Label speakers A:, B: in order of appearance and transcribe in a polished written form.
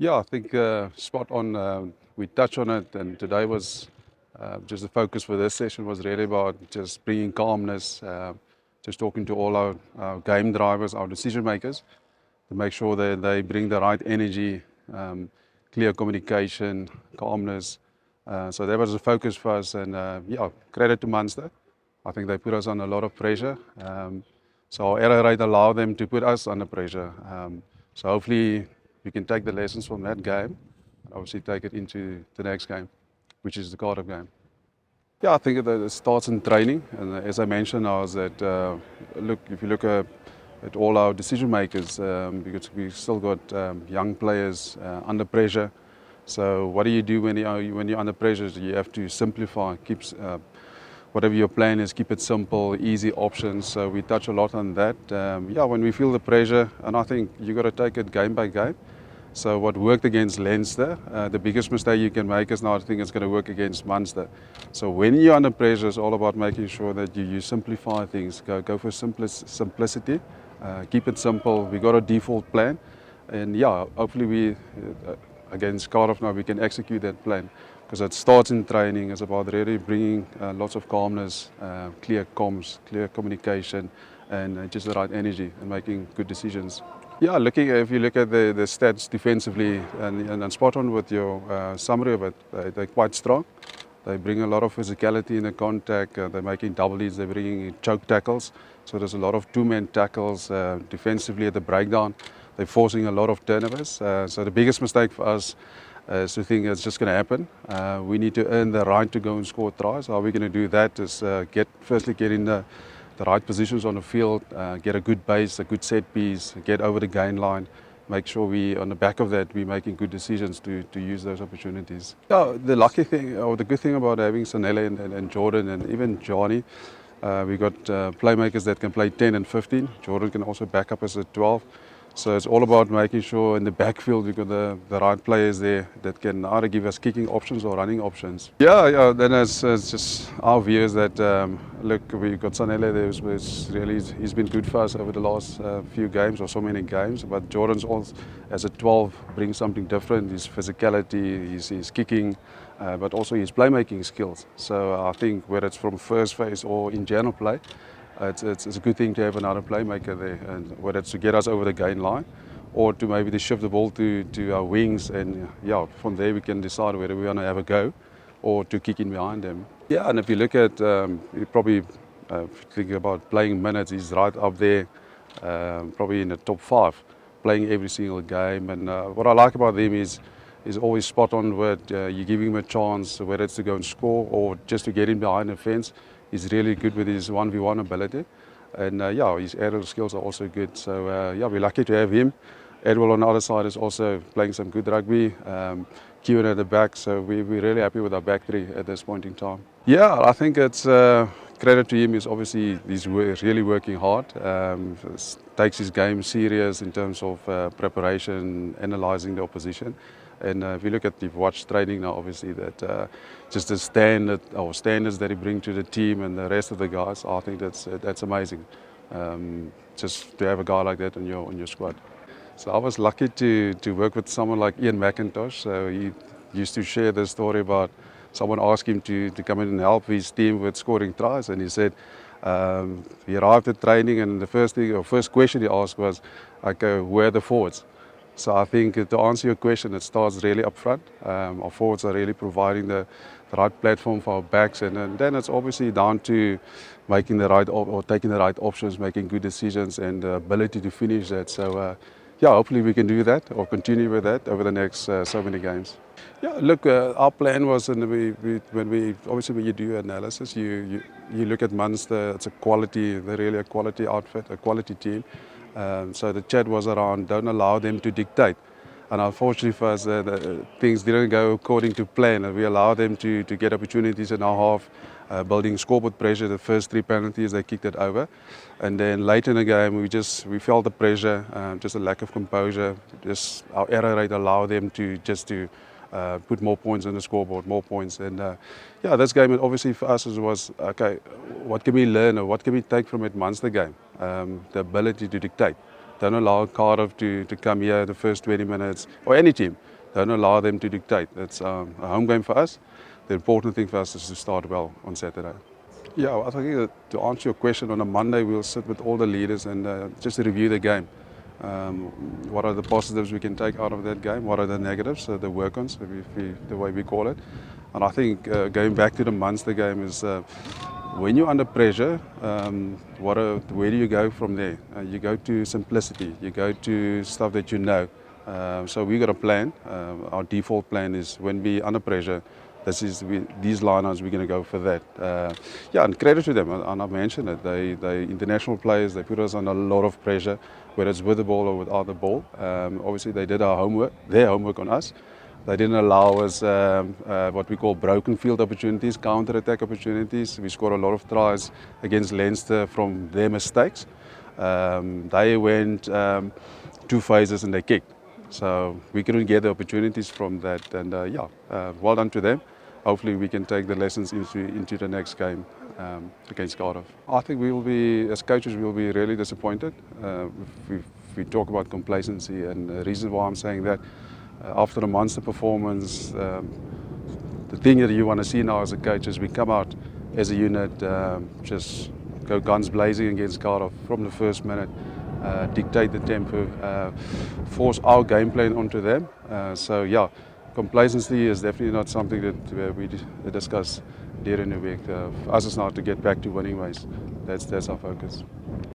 A: Yeah, I think spot on. We touched on it, and today was just the focus for this session was really about just bringing calmness, just talking to all our game drivers, our decision makers, to make sure that they bring the right energy, clear communication, calmness. So that was the focus for us, and yeah, credit to Munster. I think they put us on a lot of pressure. So our error rate allowed them to put us under pressure. So hopefully we can take the lessons from that game and obviously take it into the next game, which is the Cardiff game. Yeah, I think that it starts in training. And as I mentioned, I was that look, if you look at all our decision makers, because we've still got young players under pressure. So what do you do when you're under pressure? You have to simplify, whatever your plan is, keep it simple, easy options. So we touch a lot on that. Yeah, when we feel the pressure, and I think you got to take it game by game. So what worked against Leinster, the biggest mistake you can make is now I think it's going to work against Munster. So when you're under pressure, it's all about making sure that you simplify things. Go for simplicity. Keep it simple. We got a default plan, and yeah, hopefully against Cardiff now we can execute that plan. Because it starts in training. It's about really bringing lots of calmness, clear comms, clear communication, and just the right energy and making good decisions. Yeah, if you look at the stats defensively, and spot on with your summary of it, they're quite strong. They bring a lot of physicality in the contact. They're making double leads. They're bringing choke tackles. So there's a lot of two-man tackles defensively at the breakdown. They're forcing a lot of turnovers. So the biggest mistake for us is to think it's just going to happen. We need to earn the right to go and score tries. How we're going to do that is firstly get in the right positions on the field, get a good base, a good set piece, get over the gain line, make sure on the back of that, we're making good decisions to use those opportunities. Yeah, the lucky thing, or the good thing about having Sanele and Jordan and even Johnny, we got playmakers that can play 10 and 15. Jordan can also back up as a 12. So it's all about making sure in the backfield we've got the right players there that can either give us kicking options or running options. Yeah. Then it's just our view is that look, we've got Sanele there. He's been good for us over the last few games or so many games. But Jordan's also as a 12 brings something different. His physicality, his kicking, but also his playmaking skills. So I think whether it's from first phase or in general play. It's a good thing to have another playmaker there, and whether it's to get us over the gain line or to maybe shift the ball to our wings, and yeah, from there we can decide whether we want to have a go or to kick in behind them. Yeah, and if you look at, you probably think about playing minutes, he's right up there, probably in the top 5, playing every single game. And what I like about him is always spot on with you give him a chance, whether it's to go and score or just to get in behind the fence. He's really good with his 1v1 ability, and yeah, his aerial skills are also good. So yeah, we're lucky to have him. Edwell on the other side is also playing some good rugby. Kieran at the back, so we're really happy with our back three at this point in time. Yeah, I think it's credit to him is obviously he's really working hard. Takes his game serious in terms of preparation, analysing the opposition. And if you look at the watch training now, obviously that just the standards that he brings to the team and the rest of the guys, I think that's amazing. Just to have a guy like that on your squad. So I was lucky to work with someone like Ian McIntosh. So he used to share the story about someone asked him to come in and help his team with scoring tries, and he said he arrived at training and the first question he asked was, okay, where are the forwards? So I think to answer your question, it starts really up front. Our forwards are really providing the right platform for our backs, and then it's obviously down to making the right or taking the right options, making good decisions, and the ability to finish that. So yeah, hopefully we can do that or continue with that over the next so many games. Yeah, look, our plan was, when you do analysis, you look at Munster. It's they're really a quality outfit, a quality team. So the chat was around, don't allow them to dictate. And unfortunately for us, things didn't go according to plan. And we allowed them to get opportunities in our half, building scoreboard pressure. The first 3 penalties, they kicked it over. And then late in the game, we felt the pressure, just a lack of composure. Just our error rate allowed them to put more points on the scoreboard, more points. And yeah, this game obviously for us was, okay, what can we learn or what can we take from it Munster game? The ability to dictate. Don't allow Cardiff to come here the first 20 minutes, or any team, Don't allow them to dictate. It's a home game for us. The important thing for us is to start well on Saturday. Yeah, I think to answer your question, on a Monday we'll sit with all the leaders and just review the game. What are the positives we can take out of that game? What are the negatives, the work-ons, the way we call it? And I think going back to the Munster game is when you're under pressure, where do you go from there? You go to simplicity. You go to stuff that you know. So we got a plan. Our default plan is when we're under pressure, these line-outs, we're going to go for that. Yeah, and credit to them, and I mentioned it. They international players, they put us under a lot of pressure, whether it's with the ball or without the ball. Obviously, they did their homework on us. They didn't allow us what we call broken field opportunities, counter-attack opportunities. We scored a lot of tries against Leinster from their mistakes. They went 2 phases and they kicked. So we couldn't get the opportunities from that. And well done to them. Hopefully we can take the lessons into the next game against Cardiff. I think we will be, as coaches, we will be really disappointed if we talk about complacency. And the reason why I'm saying that, after the Munster performance, the thing that you want to see now as a coach is we come out as a unit, just go guns blazing against Cardiff from the first minute, dictate the tempo, force our game plan onto them. So yeah, complacency is definitely not something that we discuss during the week. For us, it's now to get back to winning ways. That's our focus.